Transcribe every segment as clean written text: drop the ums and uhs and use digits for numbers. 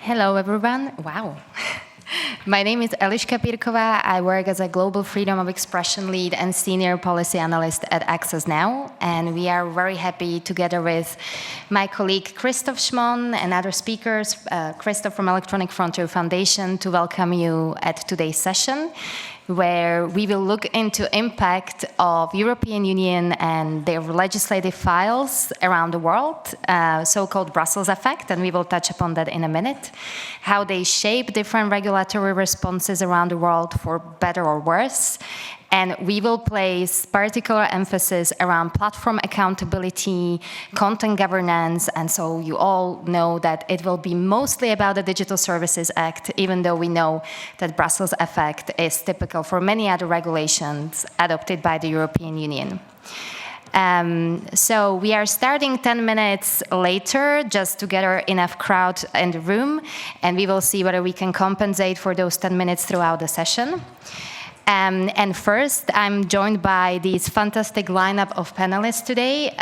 Hello, everyone. Wow. My name is Eliška Pirková. I work as a Global Freedom of Expression Lead and Senior Policy Analyst at Access Now. And we are very happy, together with my colleague Christoph Schmon and other speakers, Christoph from Electronic Frontier Foundation, to welcome you at today's session, where we will look into impact of European Union and their legislative files around the world, so-called Brussels effect, and we will touch upon that in a minute, how they shape different regulatory responses around the world for better or worse. And we will place particular emphasis around platform accountability, content governance, and so you all know that it will be mostly about the Digital Services Act, even though we know that Brussels effect is typical for many other regulations adopted by the European Union. So we are starting 10 minutes later, just to gather enough crowd in the room, and we will see whether we can compensate for those 10 minutes throughout the session. And first, I'm joined by this fantastic lineup of panelists today.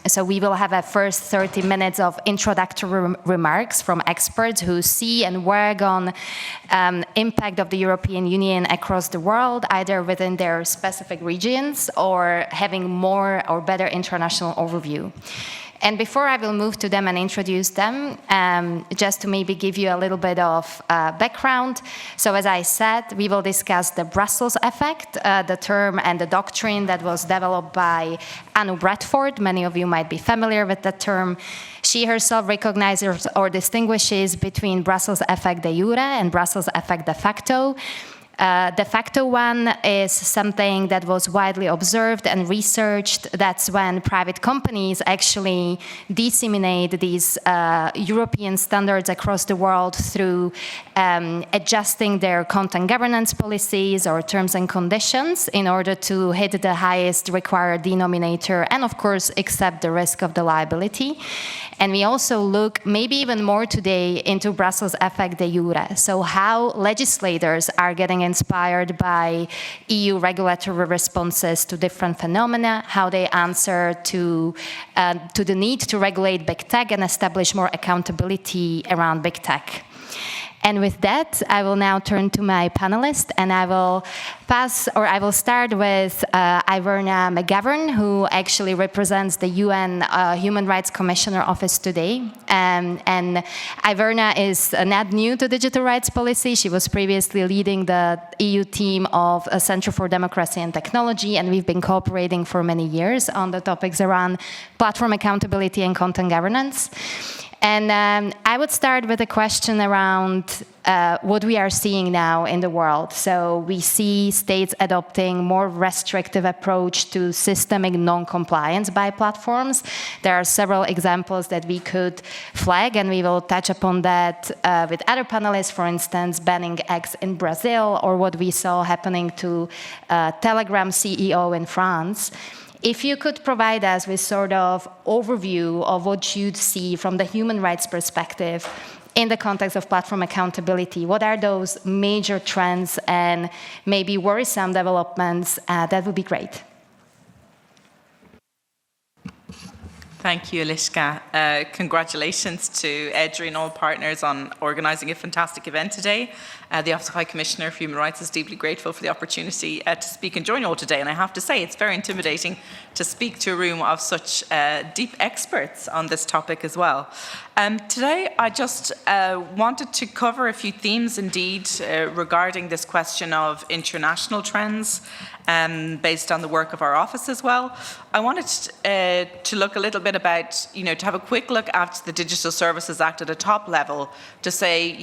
So we will have a first 30 minutes of introductory remarks from experts who see and work on impact of the European Union across the world, either within their specific regions or having more or better international overview. And before I will move to them and introduce them, just to maybe give you a little bit of background. So as I said, we will discuss the Brussels effect, the term and the doctrine that was developed by Anu Bradford. Many of you might be familiar with that term. She herself recognizes or distinguishes between Brussels effect de jure and Brussels effect de facto. De facto one is something that was widely observed and researched. That's when private companies actually disseminate these European standards across the world through adjusting their content governance policies or terms and conditions in order to hit the highest required denominator and, of course, accept the risk of the liability. And we also look, maybe even more today, into Brussels effect de jure. So how legislators are getting inspired by EU regulatory responses to different phenomena, how they answer to the need to regulate big tech and establish more accountability around big tech. And with that, I will now turn to my panelists, and I will start with Iverna McGovern, who actually represents the UN Human Rights Commissioner Office today. And Iverna is not new to digital rights policy. She was previously leading the EU team of Center for Democracy and Technology, and we've been cooperating for many years on the topics around platform accountability and content governance. And I would start with a question around what we are seeing now in the world. So we see states adopting more restrictive approach to systemic non-compliance by platforms. There are several examples that we could flag, and we will touch upon that with other panelists, for instance, banning X in Brazil, or what we saw happening to Telegram CEO in France. If you could provide us with sort of overview of what you'd see from the human rights perspective in the context of platform accountability, what are those major trends and maybe worrisome developments, that would be great. Thank you, Eliška. Congratulations to EDRi and all partners on organising a fantastic event today. The Office of High Commissioner for Human Rights is deeply grateful for the opportunity to speak and join you all today. And I have to say, it's very intimidating to speak to a room of such deep experts on this topic as well. Today, I just wanted to cover a few themes, indeed, regarding this question of international trends, based on the work of our office as well. I wanted to look a little bit about, to have a quick look at the Digital Services Act at a top level, to say,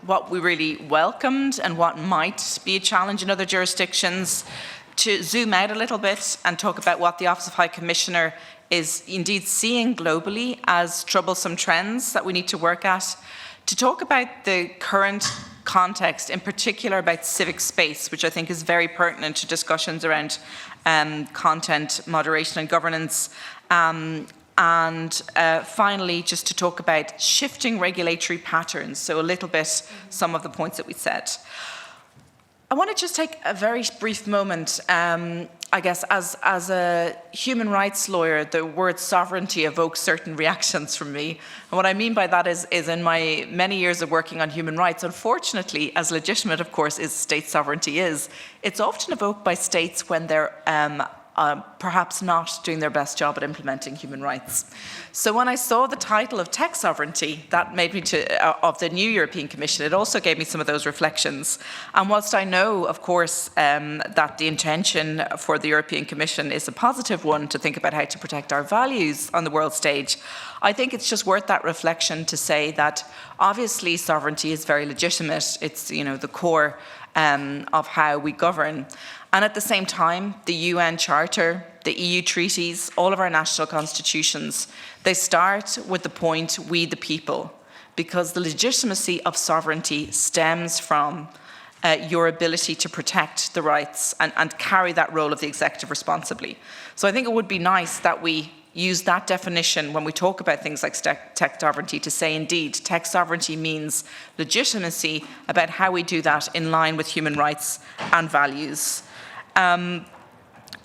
what we really welcomed and what might be a challenge in other jurisdictions, to zoom out a little bit and talk about what the Office of High Commissioner is indeed seeing globally as troublesome trends that we need to work at, to talk about the current context, in particular about civic space, which I think is very pertinent to discussions around content moderation and governance, and finally, just to talk about shifting regulatory patterns, so a little bit some of the points that we said. I want to just take a very brief moment I guess, as a human rights lawyer, the word sovereignty evokes certain reactions from me. And what I mean by that is in my many years of working on human rights, unfortunately, as legitimate, of course, as state sovereignty is, it's often evoked by states when they're perhaps not doing their best job at implementing human rights. So when I saw the title of tech sovereignty, that made me of the new European Commission, it also gave me some of those reflections. And whilst I know, of course, that the intention for the European Commission is a positive one to think about how to protect our values on the world stage, I think it's just worth that reflection to say that obviously sovereignty is very legitimate. It's, the core of how we govern. And at the same time, the UN Charter, the EU treaties, all of our national constitutions, they start with the point, we the people, because the legitimacy of sovereignty stems from your ability to protect the rights and carry that role of the executive responsibly. So I think it would be nice that we use that definition when we talk about things like tech sovereignty to say, indeed, tech sovereignty means legitimacy about how we do that in line with human rights and values.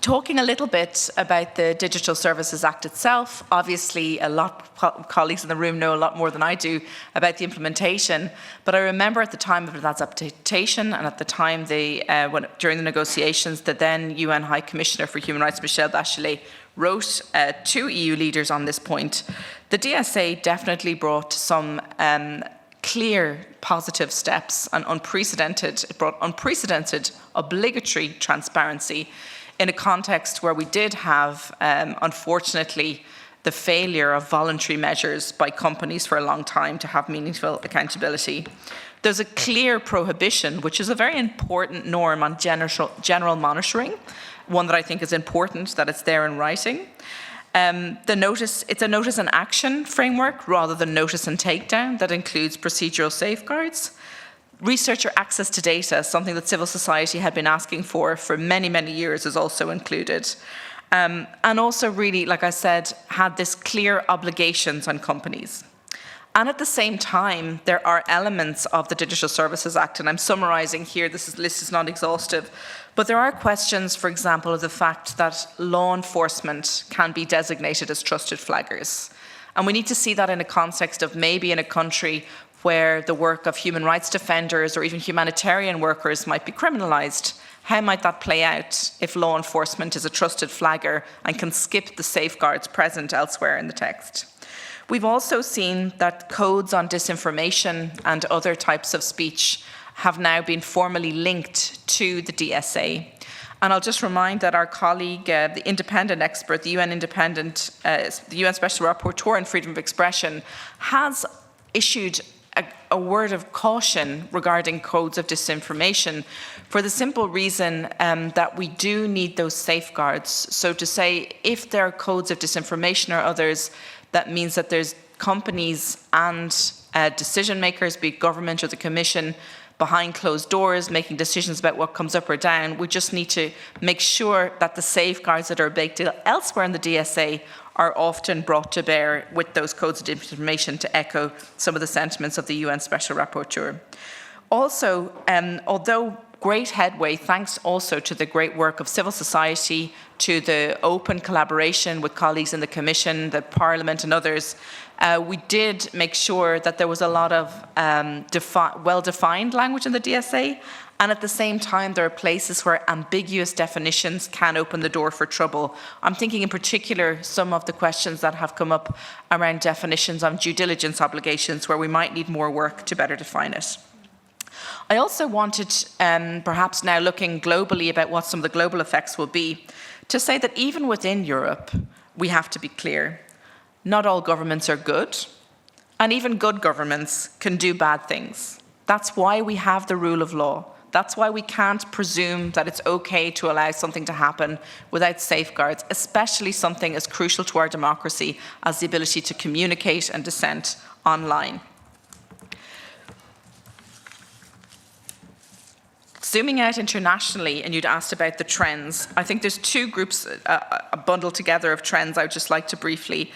Talking a little bit about the Digital Services Act itself, obviously a lot of colleagues in the room know a lot more than I do about the implementation, but I remember at the time of its adaptation and at the time during the negotiations, the then UN High Commissioner for Human Rights, Michelle Bachelet, wrote to EU leaders on this point. The DSA definitely brought some clear positive steps and it brought unprecedented obligatory transparency in a context where we did have, unfortunately, the failure of voluntary measures by companies for a long time to have meaningful accountability. There's a clear prohibition, which is a very important norm on general monitoring, one that I think is important that it's there in writing. It's a notice and action framework rather than notice and takedown that includes procedural safeguards. Researcher access to data, something that civil society had been asking for many, many years, is also included. And also really, like I said, had this clear obligations on companies. And at the same time, there are elements of the Digital Services Act, and I'm summarising here, this list is not exhaustive, but there are questions, for example, of the fact that law enforcement can be designated as trusted flaggers. And we need to see that in a context of maybe in a country where the work of human rights defenders or even humanitarian workers might be criminalised. How might that play out if law enforcement is a trusted flagger and can skip the safeguards present elsewhere in the text? We've also seen that codes on disinformation and other types of speech have now been formally linked to the DSA. And I'll just remind that our colleague, the independent expert, the UN Special Rapporteur on Freedom of Expression, has issued a word of caution regarding codes of disinformation for the simple reason that we do need those safeguards. So to say if there are codes of disinformation or others, that means that there's companies and decision makers, be it government or the Commission, behind closed doors, making decisions about what comes up or down. We just need to make sure that the safeguards that are baked elsewhere in the DSA are often brought to bear with those codes of information, to echo some of the sentiments of the UN Special Rapporteur. Also, although great headway, thanks also to the great work of civil society, to the open collaboration with colleagues in the Commission, the Parliament and others, we did make sure that there was a lot of well-defined language in the DSA, and at the same time there are places where ambiguous definitions can open the door for trouble. I'm thinking in particular some of the questions that have come up around definitions on due diligence obligations where we might need more work to better define it. I also wanted, perhaps now looking globally about what some of the global effects will be, to say that even within Europe, we have to be clear. Not all governments are good, and even good governments can do bad things. That's why we have the rule of law. That's why we can't presume that it's okay to allow something to happen without safeguards, especially something as crucial to our democracy as the ability to communicate and dissent online. Zooming out internationally, and you'd asked about the trends, I think there's two groups, a bundle together of trends I would just like to briefly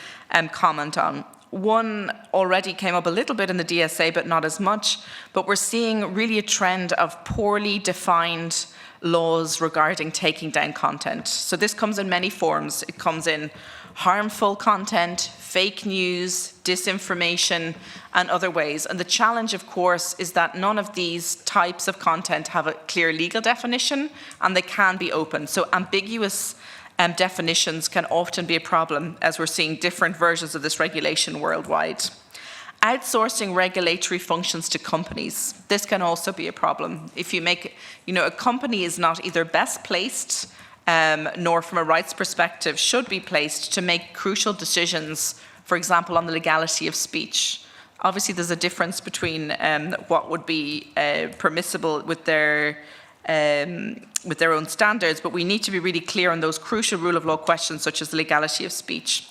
comment on. One already came up a little bit in the DSA, but not as much, but we're seeing really a trend of poorly defined laws regarding taking down content. So this comes in many forms. It comes in harmful content, fake news, disinformation, and other ways. And the challenge, of course, is that none of these types of content have a clear legal definition, and they can be open. So ambiguous definitions can often be a problem, as we're seeing different versions of this regulation worldwide. Outsourcing regulatory functions to companies, this can also be a problem. If you make, a company is not either best placed nor from a rights perspective should be placed to make crucial decisions, for example, on the legality of speech. Obviously, there's a difference between what would be permissible with their own standards, but we need to be really clear on those crucial rule of law questions, such as the legality of speech.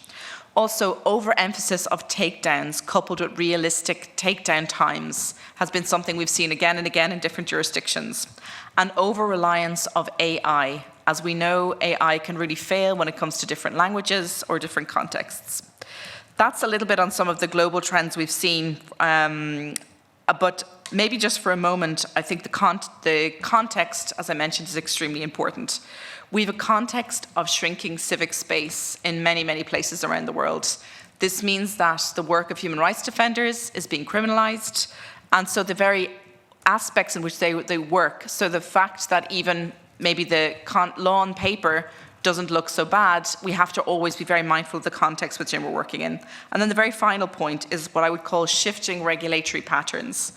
Also, overemphasis of takedowns coupled with realistic takedown times has been something we've seen again and again in different jurisdictions. And over-reliance of AI. As we know, AI can really fail when it comes to different languages or different contexts. That's a little bit on some of the global trends we've seen, but maybe just for a moment, I think the context, as I mentioned, is extremely important. We have a context of shrinking civic space in many, many places around the world. This means that the work of human rights defenders is being criminalized, and so the very aspects in which they work, so the fact that even maybe the law on paper doesn't look so bad, we have to always be very mindful of the context within we're working in. And then the very final point is what I would call shifting regulatory patterns.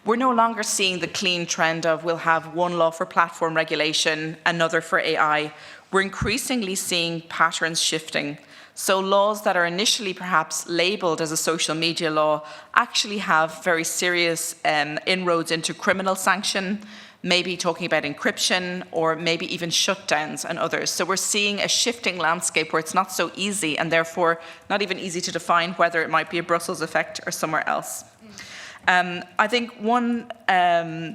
We're no longer seeing the clean trend of we'll have one law for platform regulation, another for AI. We're increasingly seeing patterns shifting. So laws that are initially perhaps labeled as a social media law actually have very serious inroads into criminal sanction, maybe talking about encryption or maybe even shutdowns and others. So we're seeing a shifting landscape where it's not so easy and therefore not even easy to define whether it might be a Brussels effect or somewhere else. I think one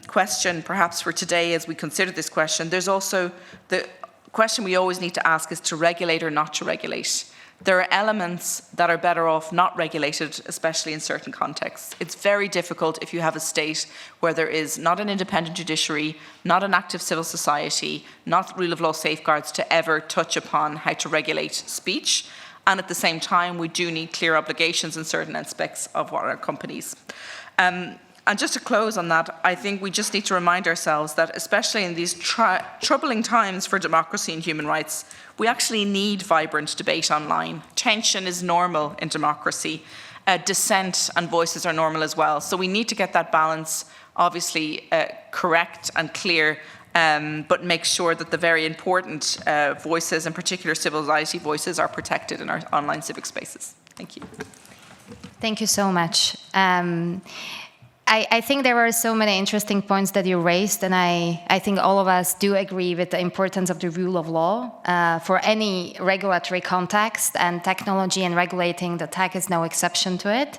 question perhaps for today as we consider this question, there's also the question we always need to ask is to regulate or not to regulate. There are elements that are better off not regulated, especially in certain contexts. It's very difficult if you have a state where there is not an independent judiciary, not an active civil society, not rule of law safeguards to ever touch upon how to regulate speech. And at the same time, we do need clear obligations in certain aspects of what our companies. And just to close on that, I think we just need to remind ourselves that especially in these troubling times for democracy and human rights, we actually need vibrant debate online. Tension is normal in democracy. Dissent and voices are normal as well. So we need to get that balance obviously correct and clear, but make sure that the very important voices, in particular civil society voices, are protected in our online civic spaces. Thank you. Thank you so much. I think there were so many interesting points that you raised, and I think all of us do agree with the importance of the rule of law for any regulatory context, and technology and regulating the tech is no exception to it.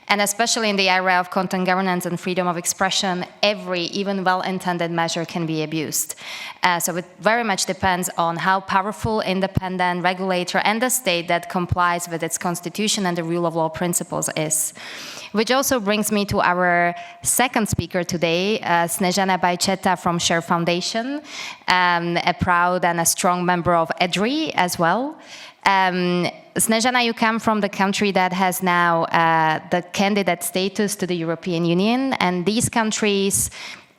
And especially in the area of content governance and freedom of expression, every, even well-intended measure can be abused. So it very much depends on how powerful, independent regulator and the state that complies with its constitution and the rule of law principles is. Which also brings me to our second speaker today, Snežana Bajčeta from Share Foundation, a proud and a strong member of EDRi as well. Snežana, you come from the country that has now the candidate status to the European Union, and these countries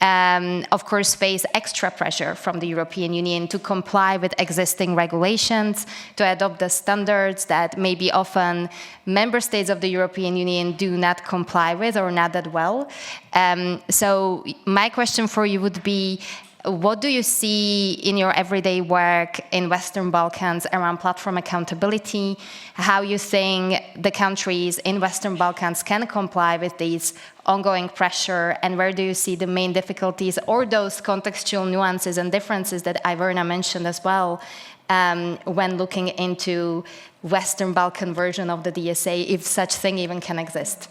of course, face extra pressure from the European Union to comply with existing regulations, to adopt the standards that maybe often member states of the European Union do not comply with or not that well. So my question for you would be, what do you see in your everyday work in Western Balkans around platform accountability? How you think the countries in Western Balkans can comply with these ongoing pressure, and where do you see the main difficulties or those contextual nuances and differences that Iverna mentioned as well when looking into Western Balkan version of the DSA, if such thing even can exist?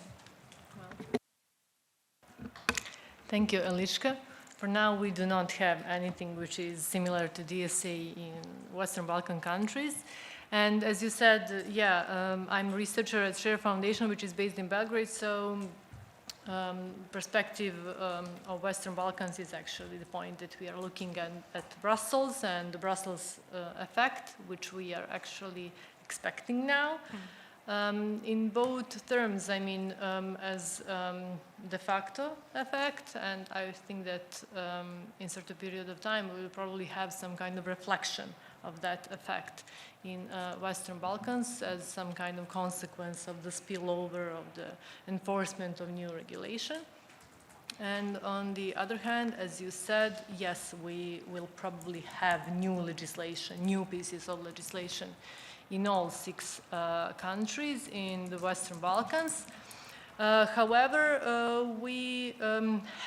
Thank you, Eliška. For now, we do not have anything which is similar to DSA in Western Balkan countries. And as you said, I'm a researcher at Share Foundation, which is based in Belgrade. So perspective of Western Balkans is actually the point that we are looking at Brussels and the Brussels effect, which we are actually expecting now. In both terms, I mean, as de facto effect, and I think that in a certain period of time we will probably have some kind of reflection of that effect in Western Balkans as some kind of consequence of the spillover of the enforcement of new regulation. And on the other hand, as you said, yes, we will probably have new legislation, new pieces of legislation in all 6 countries in the Western Balkans. However, we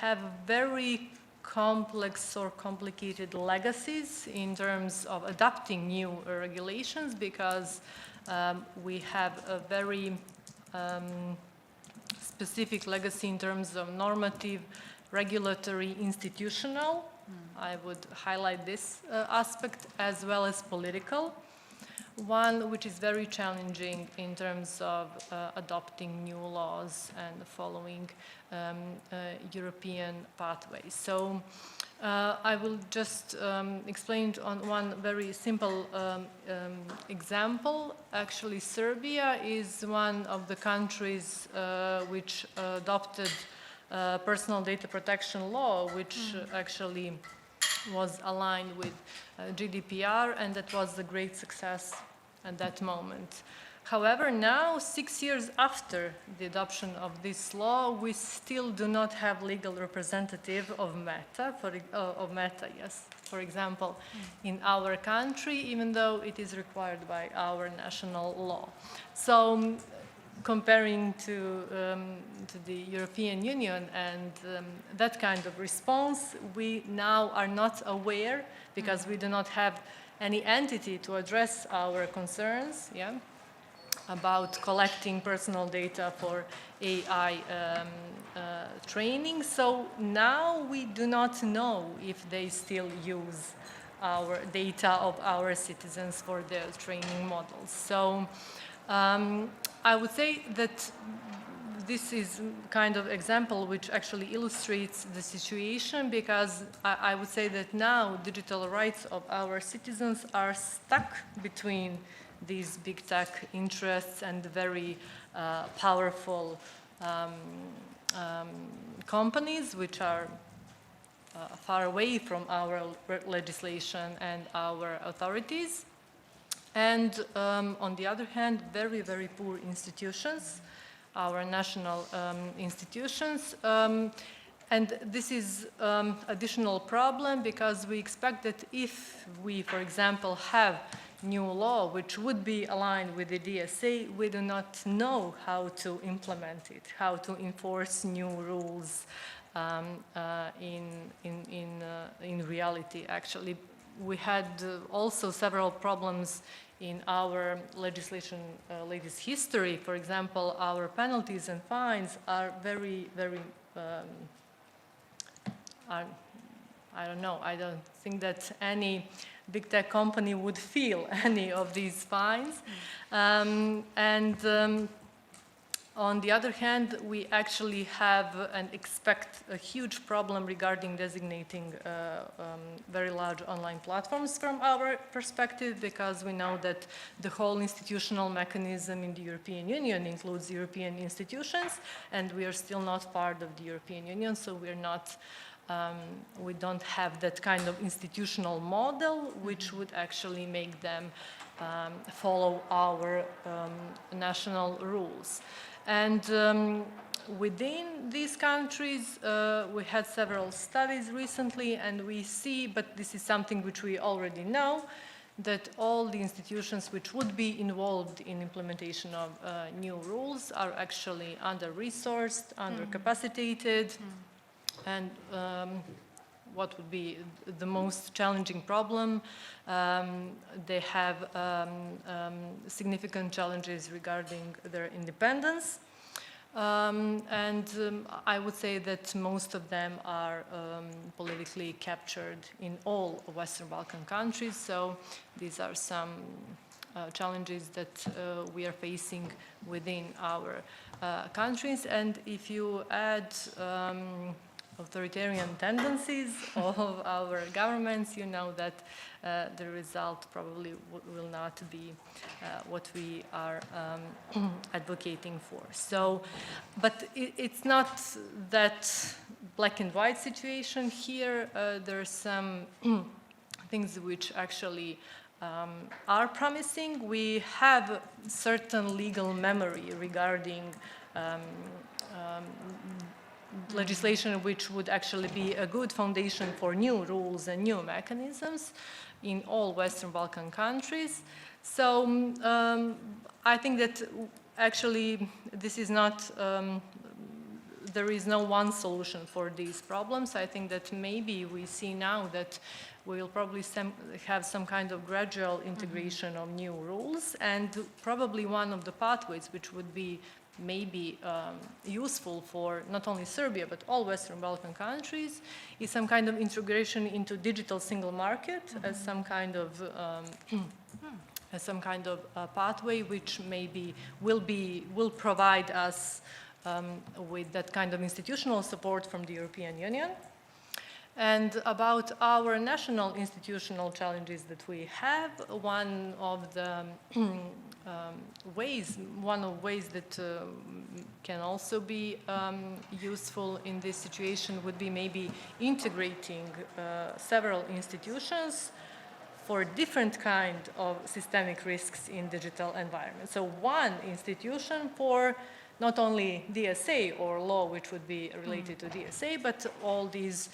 have very complex or complicated legacies in terms of adopting new regulations because we have a very specific legacy in terms of normative, regulatory, institutional. I would highlight this aspect, as well as political. One which is very challenging in terms of adopting new laws and following European pathways. So I will just explain on one very simple example. Actually, Serbia is one of the countries which adopted personal data protection law, which actually was aligned with GDPR, and that was a great success at that moment. However, now, 6 years after the adoption of this law, we still do not have legal representative of Meta, for example, in our country, even though it is required by our national law. So, comparing to the European Union and that kind of response, we now are not aware, because we do not have any entity to address our concerns, about collecting personal data for AI training. So now we do not know if they still use our data of our citizens for their training models. So I would say that this is kind of example which actually illustrates the situation, because I would say that now digital rights of our citizens are stuck between these big tech interests and very powerful companies which are far away from our legislation and our authorities. And on the other hand, very, very poor institutions, our national institutions. And this is additional problem, because we expect that if we, for example, have new law which would be aligned with the DSA, we do not know how to implement it, how to enforce new rules in reality. Actually, we had also several problems in our legislation latest history. For example, our penalties and fines are very, very, I don't know, I don't think that any big tech company would feel any of these fines. On the other hand, we actually have and expect a huge problem regarding designating very large online platforms from our perspective, because we know that the whole institutional mechanism in the European Union includes European institutions, and we are still not part of the European Union, so we're not we don't have that kind of institutional model which would actually make them follow our national rules. And within these countries, we had several studies recently, and we see, but this is something which we already know, that all the institutions which would be involved in implementation of new rules are actually under-resourced, under-capacitated, and what would be the most challenging problem? They have significant challenges regarding their independence. I would say that most of them are politically captured in all Western Balkan countries. So these are some challenges that we are facing within our countries. And if you add authoritarian tendencies of our governments, you know that the result probably will not be what we are advocating for. So, but it's not that black and white situation here. There are some things which actually are promising. We have certain legal memory regarding legislation which would actually be a good foundation for new rules and new mechanisms in all Western Balkan countries. So I think that actually this is not, there is no one solution for these problems. I think that maybe we see now that we will probably have some kind of gradual integration of new rules, and probably one of the pathways which would be maybe useful for not only Serbia but all Western Balkan countries is some kind of integration into digital single market as some kind of pathway which maybe will provide us with that kind of institutional support from the European Union. And about our national institutional challenges that we have, one of ways that can also be useful in this situation would be maybe integrating several institutions for different kind of systemic risks in digital environment. So one institution for not only DSA or law which would be related to DSA, but all these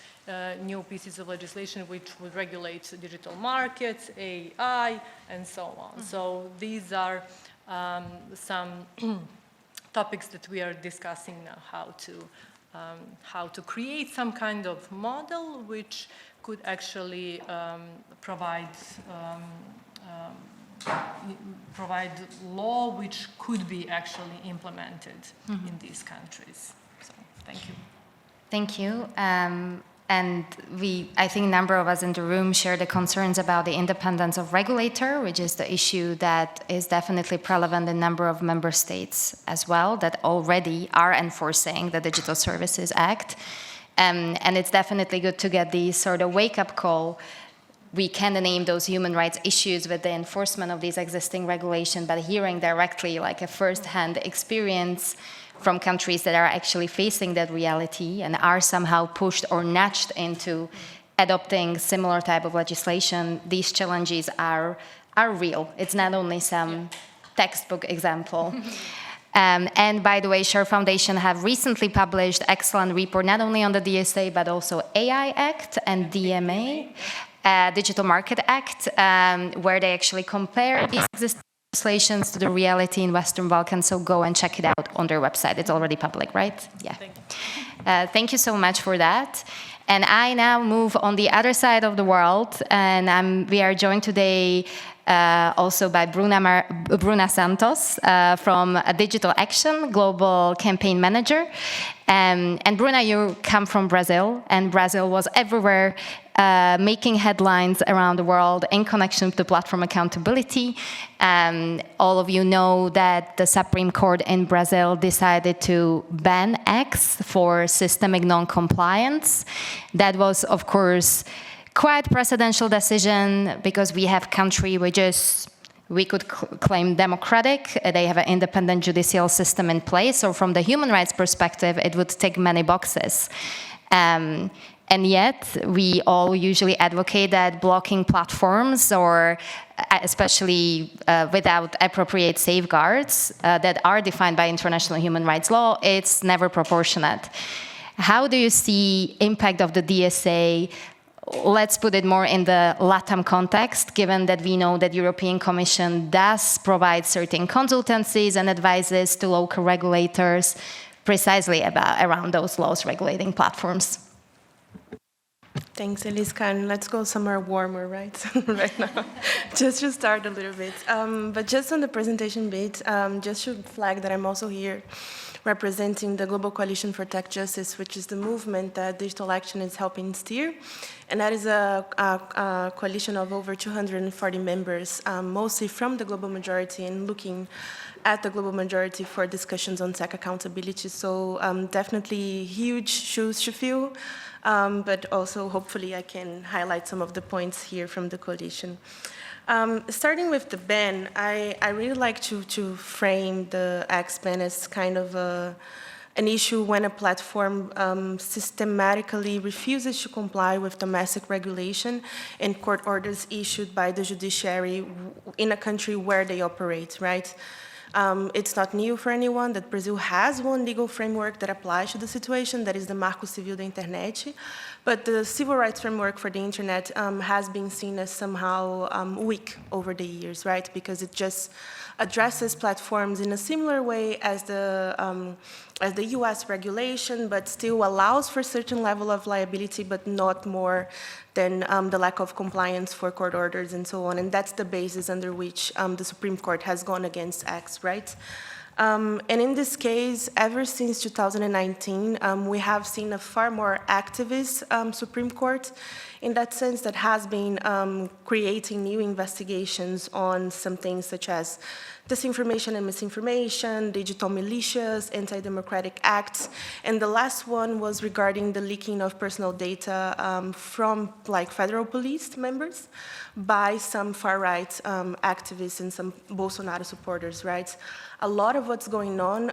new pieces of legislation which would regulate digital markets, AI, and so on. So these are some topics that we are discussing now, how to create some kind of model which could actually provide law which could be actually implemented in these countries. So, thank you. Thank you. And I think a number of us in the room share the concerns about the independence of regulator, which is the issue that is definitely prevalent in a number of member states as well, that already are enforcing the Digital Services Act. And it's definitely good to get the sort of wake-up call. We can name those human rights issues with the enforcement of these existing regulations, but hearing directly like a first-hand experience from countries that are actually facing that reality and are somehow pushed or nudged into adopting similar type of legislation, these challenges are real. It's not only some textbook example. And by the way, Share Foundation have recently published excellent report not only on the DSA but also AI Act and DMA, Digital Market Act, where they actually compare these existing legislations to the reality in Western Balkans. So go and check it out on their website. It's already public, right? Yeah. Thank you so much for that. And I now move on the other side of the world, and we are joined today also by Bruna Santos from Digital Action, Global Campaign Manager. And Bruna, you come from Brazil, and Brazil was everywhere making headlines around the world in connection to platform accountability. All of you know that the Supreme Court in Brazil decided to ban X for systemic non-compliance. That was, of course, quite precedential decision because we have country we could claim democratic. They have an independent judicial system in place. So from the human rights perspective, it would tick many boxes. And yet, we all usually advocate that blocking platforms, or especially without appropriate safeguards that are defined by international human rights law, it's never proportionate. How do you see impact of the DSA? Let's put it more in the LATAM context, given that we know that European Commission does provide certain consultancies and advices to local regulators precisely around those laws regulating platforms. Thanks, Eliska, and let's go somewhere warmer, right? Right now, just to start a little bit. But just on the presentation bit, just to flag that I'm also here representing the Global Coalition for Tech Justice, which is the movement that Digital Action is helping steer. And that is a coalition of over 240 members, mostly from the global majority, and looking at the global majority for discussions on tech accountability. So definitely huge shoes to fill, but also hopefully I can highlight some of the points here from the coalition. Starting with the ban, I really like to frame the X ban as kind of an issue when a platform systematically refuses to comply with domestic regulation and court orders issued by the judiciary in a country where they operate, right? It's not new for anyone that Brazil has one legal framework that applies to the situation, that is the Marco Civil da Internet, but the civil rights framework for the internet has been seen as somehow weak over the years, right? Because it just addresses platforms in a similar way as the US regulation, but still allows for a certain level of liability, but not more than the lack of compliance for court orders and so on. And that's the basis under which the Supreme Court has gone against X, right? And in this case, ever since 2019, we have seen a far more activist Supreme Court in that sense that has been creating new investigations on some things such as disinformation and misinformation, digital militias, anti-democratic acts, and the last one was regarding the leaking of personal data from like federal police members by some far-right activists and some Bolsonaro supporters, right? A lot of what's going on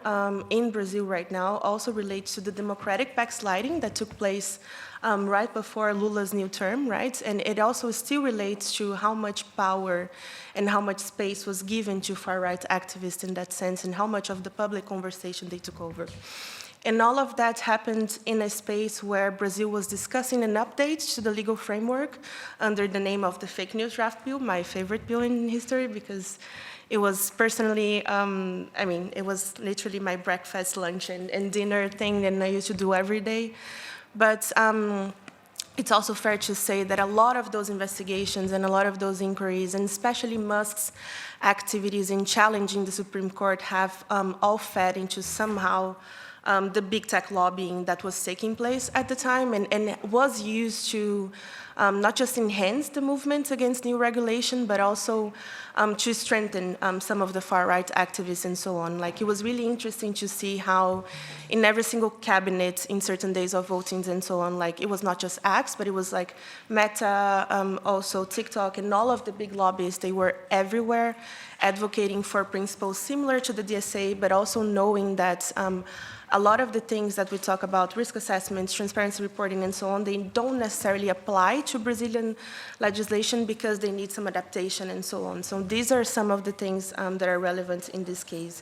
in Brazil right now also relates to the democratic backsliding that took place right before Lula's new term, right? And it also still relates to how much power and how much space was given to far-right activists in that sense, and how much of the public conversation they took over. And all of that happened in a space where Brazil was discussing an update to the legal framework under the name of the fake news draft bill, my favorite bill in history, because it was personally, I mean, it was literally my breakfast, lunch, and dinner thing that I used to do every day. But it's also fair to say that a lot of those investigations and a lot of those inquiries, and especially Musk's activities in challenging the Supreme Court, have all fed into somehow the big tech lobbying that was taking place at the time, and was used to not just enhance the movement against new regulation, but also to strengthen some of the far-right activists and so on. Like, it was really interesting to see how in every single cabinet in certain days of votings and so on, like, it was not just X, but it was like Meta, also TikTok, and all of the big lobbyists, they were everywhere advocating for principles similar to the DSA, but also knowing that a lot of the things that we talk about, risk assessments, transparency reporting, and so on, they don't necessarily apply to Brazilian legislation because they need some adaptation and so on. So these are some of the things that are relevant in this case.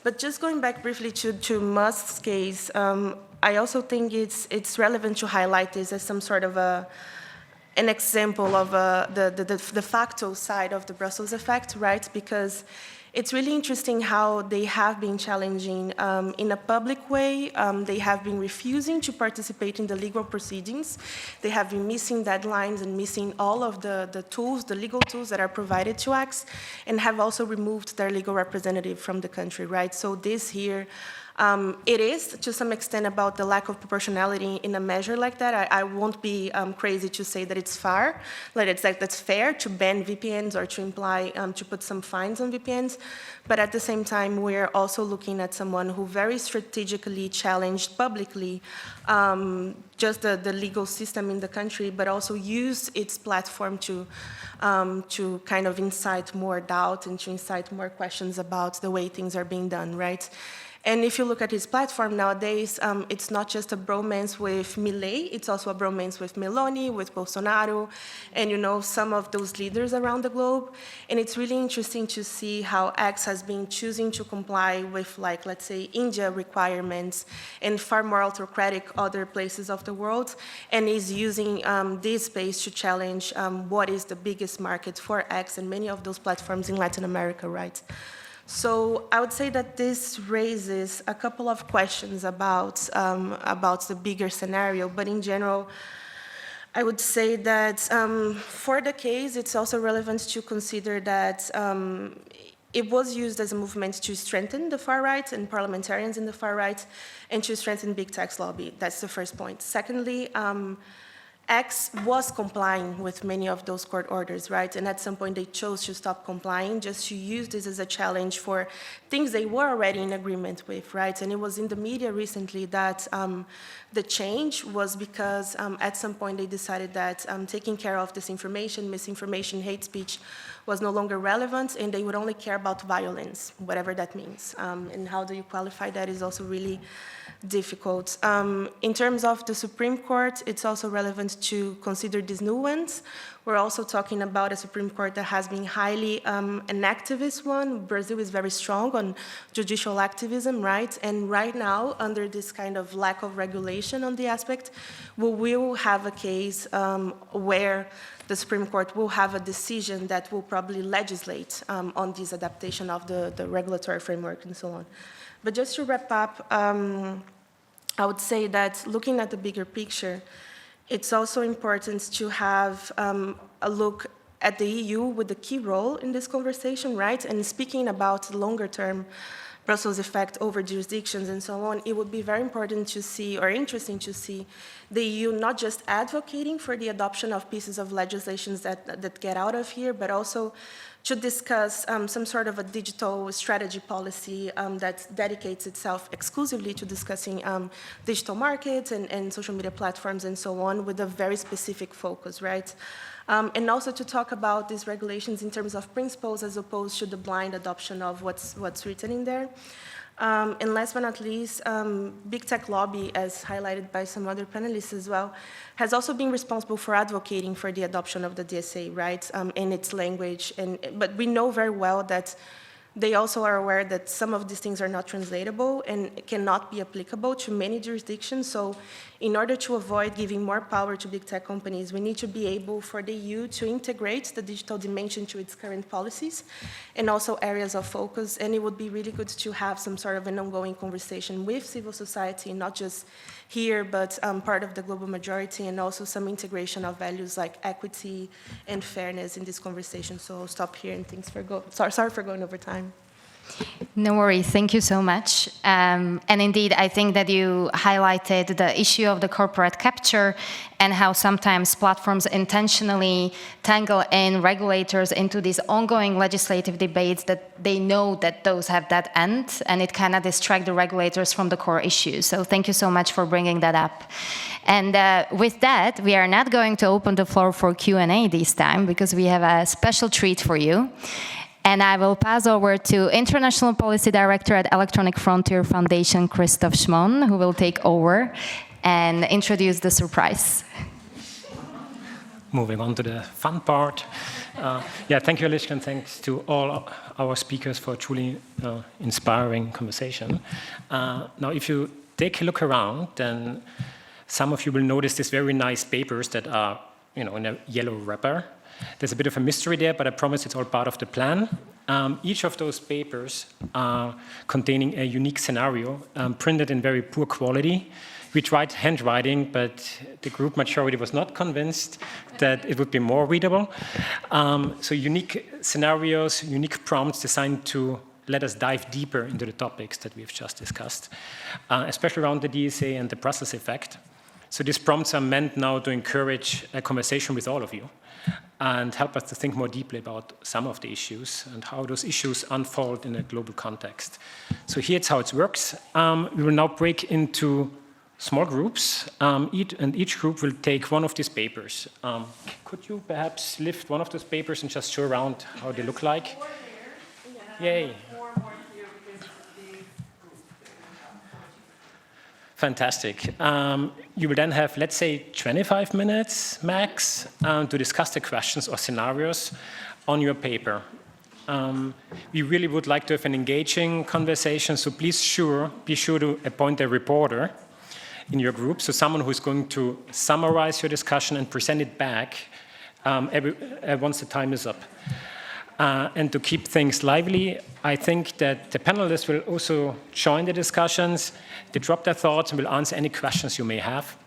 But just going back briefly to Musk's case, I also think it's relevant to highlight this as some sort of an example of the de facto side of the Brussels effect, right? Because it's really interesting how they have been challenging in a public way. They have been refusing to participate in the legal proceedings. They have been missing deadlines and missing all of the tools, the legal tools that are provided to X, and have also removed their legal representative from the country, right? So this here, it is, to some extent, about the lack of proportionality in a measure like that. I won't be crazy to say that it's fair, that's fair to ban VPNs or to imply to put some fines on VPNs. But at the same time, we're also looking at someone who very strategically challenged publicly just the legal system in the country, but also used its platform to kind of incite more doubt and to incite more questions about the way things are being done, right? And if you look at his platform nowadays, it's not just a bromance with Milei, it's also a bromance with Meloni, with Bolsonaro, and, you know, some of those leaders around the globe. And it's really interesting to see how X has been choosing to comply with, like, let's say, India requirements and far more autocratic other places of the world, and is using this space to challenge what is the biggest market for X and many of those platforms in Latin America, right? So I would say that this raises a couple of questions about the bigger scenario, but in general, I would say that for the case, it's also relevant to consider that it was used as a movement to strengthen the far right and parliamentarians in the far right and to strengthen big tech's lobby. That's the first point. Secondly, X was complying with many of those court orders, right? And at some point they chose to stop complying just to use this as a challenge for things they were already in agreement with, right? And it was in the media recently that the change was because at some point they decided that taking care of disinformation, misinformation, hate speech was no longer relevant, and they would only care about violence, whatever that means. And how do you qualify that is also really difficult. In terms of the Supreme Court, it's also relevant to consider this nuance. We're also talking about a Supreme Court that has been highly an activist one. Brazil is very strong on judicial activism, right? And right now, under this kind of lack of regulation on the aspect, we will have a case where the Supreme Court will have a decision that will probably legislate on this adaptation of the regulatory framework and so on. But just to wrap up, I would say that looking at the bigger picture, it's also important to have a look at the EU with a key role in this conversation, right? And speaking about the longer term Brussels effect over jurisdictions and so on, it would be very important to see, or interesting to see, the EU not just advocating for the adoption of pieces of legislations that get out of here, but also to discuss some sort of a digital strategy policy that dedicates itself exclusively to discussing digital markets and social media platforms and so on with a very specific focus, right? And also to talk about these regulations in terms of principles as opposed to the blind adoption of what's written in there. And last but not least, big tech lobby, as highlighted by some other panelists as well, has also been responsible for advocating for the adoption of the DSA, right, in its language. But we know very well that they also are aware that some of these things are not translatable and cannot be applicable to many jurisdictions. So in order to avoid giving more power to big tech companies, we need to be able for the EU to integrate the digital dimension to its current policies and also areas of focus. And it would be really good to have some sort of an ongoing conversation with civil society, not just here, but part of the global majority, and also some integration of values like equity and fairness in this conversation. So I'll stop here, and thanks for sorry for going over time. No worries, thank you so much. And indeed, I think that you highlighted the issue of the corporate capture and how sometimes platforms intentionally tangle in regulators into these ongoing legislative debates that they know that those have that end, and it kind of distract the regulators from the core issues. So thank you so much for bringing that up. And with that, we are not going to open the floor for Q&A this time because we have a special treat for you. And I will pass over to International Policy Director at Electronic Frontier Foundation, Christoph Schmon, who will take over and introduce the surprise. Moving on to the fun part. Thank you, Alicia, and thanks to all our speakers for a truly inspiring conversation. Now, if you take a look around, then some of you will notice these very nice papers that are, in a yellow wrapper. There's a bit of a mystery there, but I promise it's all part of the plan. Each of those papers are containing a unique scenario, printed in very poor quality. We tried handwriting, but the group majority was not convinced that it would be more readable. So unique scenarios, unique prompts designed to let us dive deeper into the topics that we've just discussed, especially around the DSA and the Brussels effect. So these prompts are meant now to encourage a conversation with all of you and help us to think more deeply about some of the issues and how those issues unfold in a global context. So here's how it works. We will now break into small groups, and each group will take one of these papers. Could you perhaps lift one of those papers and just show around how they look like? Yay. Fantastic. You will then have, let's say, 25 minutes max to discuss the questions or scenarios on your paper. We really would like to have an engaging conversation, so please be sure to appoint a reporter in your group, so someone who's going to summarize your discussion and present it back once the time is up. And to keep things lively, I think that the panelists will also join the discussions. They drop their thoughts and will answer any questions you may have.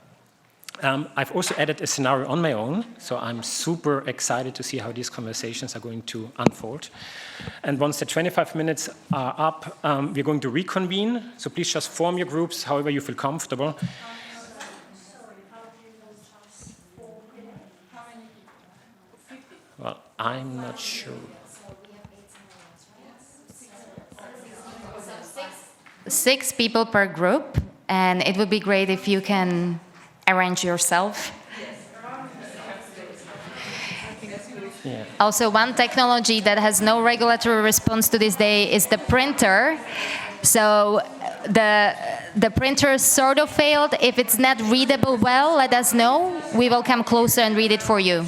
I've also added a scenario on my own, so I'm super excited to see how these conversations are going to unfold. And once the 25 minutes are up, we're going to reconvene, so please just form your groups however you feel comfortable. Well, I'm not sure. 6 people per group, and it would be great if you can arrange yourself. Yeah. Also, one technology that has no regulatory response to this day is the printer. So the printer sort of failed. If it's not readable well, let us know. We will come closer and read it for you.